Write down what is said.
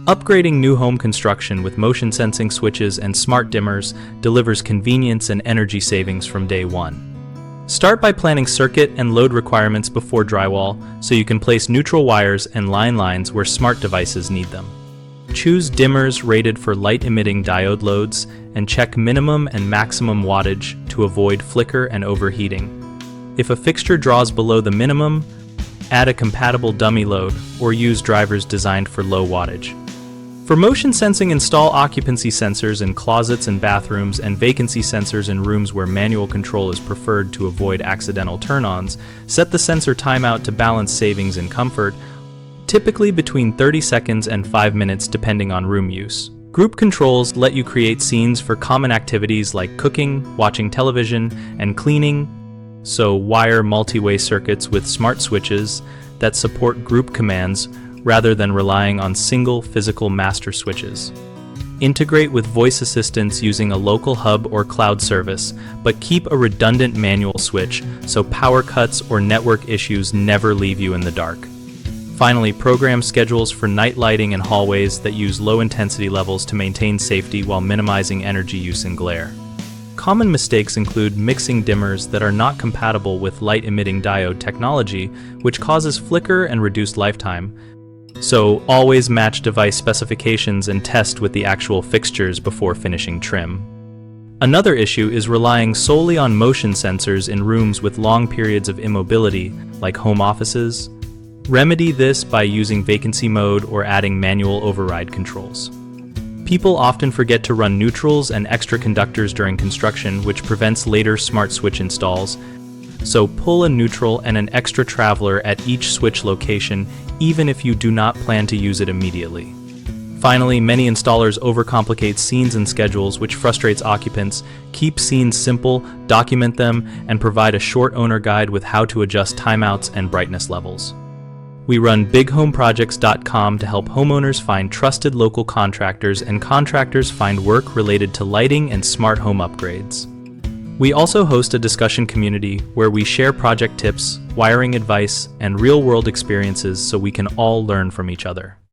Upgrading new home construction with motion sensing switches and smart dimmers delivers convenience and energy savings from day one. Start by planning circuit and load requirements before drywall so you can place neutral wires and line lines where smart devices need them. Choose dimmers rated for light-emitting diode loads and check minimum and maximum wattage to avoid flicker and overheating. If a fixture draws below the minimum, add a compatible dummy load or use drivers designed for low wattage. For motion sensing, install occupancy sensors in closets and bathrooms and vacancy sensors in rooms where manual control is preferred to avoid accidental turn-ons. Set the sensor timeout to balance savings and comfort, typically between 30 seconds and 5 minutes depending on room use. Group controls let you create scenes for common activities like cooking, watching television, and cleaning, so wire multi-way circuits with smart switches that support group commands rather than relying on single physical master switches. Integrate with voice assistants using a local hub or cloud service, but keep a redundant manual switch so power cuts or network issues never leave you in the dark. Finally, program schedules for night lighting and hallways that use low intensity levels to maintain safety while minimizing energy use and glare. Common mistakes include mixing dimmers that are not compatible with light-emitting diode technology, which causes flicker and reduced lifetime. So always match device specifications and test with the actual fixtures before finishing trim. Another issue is relying solely on motion sensors in rooms with long periods of immobility, like home offices. Remedy this by using vacancy mode or adding manual override controls. People often forget to run neutrals and extra conductors during construction, which prevents later smart switch installs. So pull a neutral and an extra traveler at each switch location, even if you do not plan to use it immediately. Finally, many installers overcomplicate scenes and schedules, which frustrates occupants. Keep scenes simple, document them, and provide a short owner guide with how to adjust timeouts and brightness levels. We run bighomeprojects.com to help homeowners find trusted local contractors and contractors find work related to lighting and smart home upgrades. We also host a discussion community where we share project tips, wiring advice, and real-world experiences so we can all learn from each other.